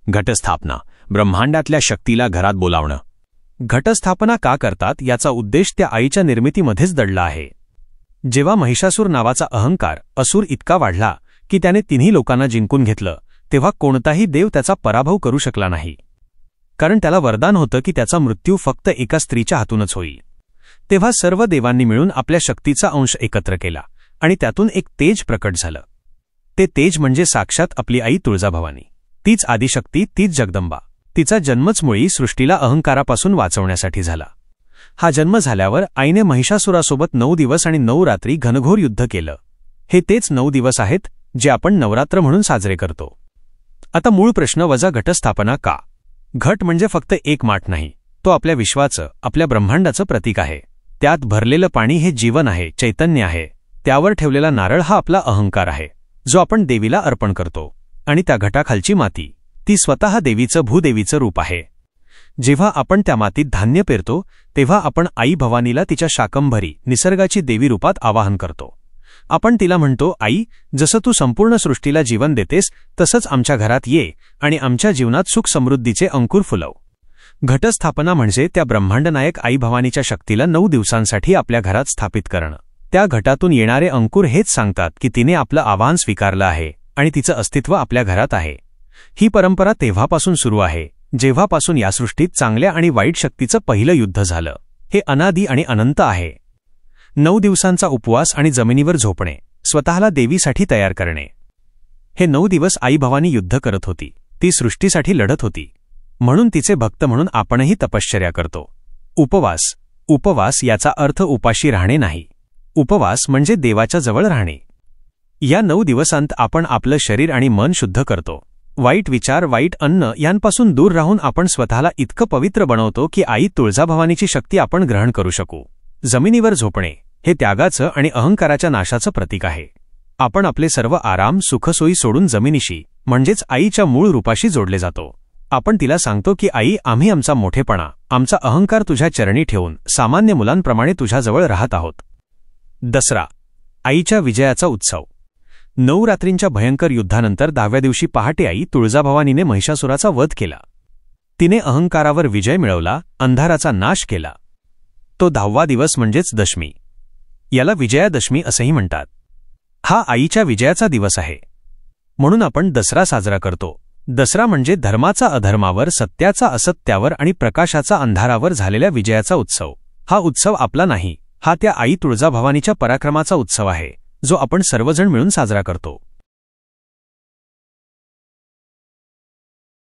घटस्थापना, ब्रह्मांडातल्या शक्तीला घरात बोलावणं. घटस्थापना का करतात याचा उद्देश त्या आईच्या निर्मितीमध्येच दडला आहे. जेव्हा महिषासूर नावाचा अहंकार असुर इतका वाढला की त्याने तिन्ही लोकांना जिंकून घेतलं, तेव्हा कोणताही देव त्याचा पराभव करू शकला नाही. कारण त्याला वरदान होतं की त्याचा मृत्यू फक्त एका स्त्रीच्या हातूनच होईल. तेव्हा सर्व देवांनी मिळून आपल्या शक्तीचा अंश एकत्र केला आणि त्यातून एक तेज प्रकट झालं. ते तेज म्हणजे साक्षात आपली आई तुळजाभवानी. तीच आदिशक्ती, तीच जगदंबा. तिचा जन्मच मुळी सृष्टीला अहंकारापासून वाचवण्यासाठी झाला. हा जन्म झाल्यावर आईने महिषासुरासोबत 9 दिवस आणि 9 रात्री घनघोर युद्ध केलं. हे तेच 9 दिवस आहेत जे आपण नवरात्र म्हणून साजरे करतो. आता मूळ प्रश्न वजा घटस्थापना का? घट म्हणजे फक्त एक माठ नाही, तो आपल्या विश्वाचं, आपल्या ब्रह्मांडाचं प्रतीक आहे. त्यात भरलेलं पाणी हे जीवन आहे, चैतन्य आहे. त्यावर ठेवलेला नारळ हा आपला अहंकार आहे, जो आपण देवीला अर्पण करतो. आणि त्या घटाखालची माती, ती स्वतः देवीचं, भूदेवीचं रूप आहे. जेव्हा आपण त्या मातीत धान्य पेरतो तेव्हा आपण आई भवानीला तिच्या शाकंभरी, निसर्गाची देवी रूपात आवाहन करतो. आपण तिला म्हणतो, आई, जसं तू संपूर्ण सृष्टीला जीवन देतेस तसंच आमच्या घरात ये आणि आमच्या जीवनात सुख समृद्धीचे अंकुर फुलव. घटस्थापना म्हणजे त्या ब्रह्मांडनायक आई भवानीच्या शक्तीला 9 दिवसांसाठी आपल्या घरात स्थापित करणं. त्या घटातून येणारे अंकुर हेच सांगतात की तिने आपलं आवाहन स्वीकारलं आहे आणि तिचं अस्तित्व आपल्या घरात आहे. ही परंपरा तेव्हापासून सुरू आहे जेव्हापासून या सृष्टीत चांगल्या आणि वाईट शक्तीचं पहिलं युद्ध झालं. हे अनादी आणि अनंत आहे. 9 दिवसांचा उपवास आणि जमिनीवर झोपणे, स्वतःला देवीसाठी तयार करणे. हे 9 दिवस आई भवानी युद्ध करत होती. ती सृष्टीसाठी लढत होती. म्हणून तिचे भक्त म्हणून आपणही तपश्चर्या करतो. उपवास. उपवास याचा अर्थ उपाशी राहणे नाही. उपवास म्हणजे देवाच्या जवळ राहणे. या 9 दिवसांत आपण आपलं शरीर आणि मन शुद्ध करतो. वाईट विचार, वाईट अन्न यांपासून दूर राहून आपण स्वतःला इतकं पवित्र बनवतो की आई तुळजाभवानीची शक्ती आपण ग्रहण करू शकू. जमिनीवर झोपणे हे त्यागाचं आणि अहंकाराच्या नाशाचं प्रतीक आहे. आपण आपले सर्व आराम, सुखसोयी सोडून जमिनीशी म्हणजेच आईच्या मूळ रूपाशी जोडले जातो. आपण तिला सांगतो की आई, आम्ही आमचा मोठेपणा, आमचा अहंकार तुझ्या चरणी ठेवून सामान्य मुलांप्रमाणे तुझ्याजवळ राहत आहोत. दसरा, आईच्या विजयाचा उत्सव. 9 रात्रींच्या भयंकर युद्धानंतर 10व्या दिवशी पहाटे आई तुळजाभवानीने महिषासुराचा वध केला. तिने अहंकारावर विजय मिळवला, अंधाराचा नाश केला. तो 10वा दिवस म्हणजेच दशमी. याला विजयादशमी असंही म्हणतात. हा आईच्या विजयाचा दिवस आहे. म्हणून आपण दसरा साजरा करतो. दसरा म्हणजे धर्माचा अधर्मावर, सत्याचा असत्यावर आणि प्रकाशाचा अंधारावर झालेल्या विजयाचा उत्सव. हा उत्सव आपला नाही, हा त्या आई तुळजाभवानीच्या पराक्रमाचा उत्सव आहे, जो आपण सर्वजण मिळून साजरा करतो.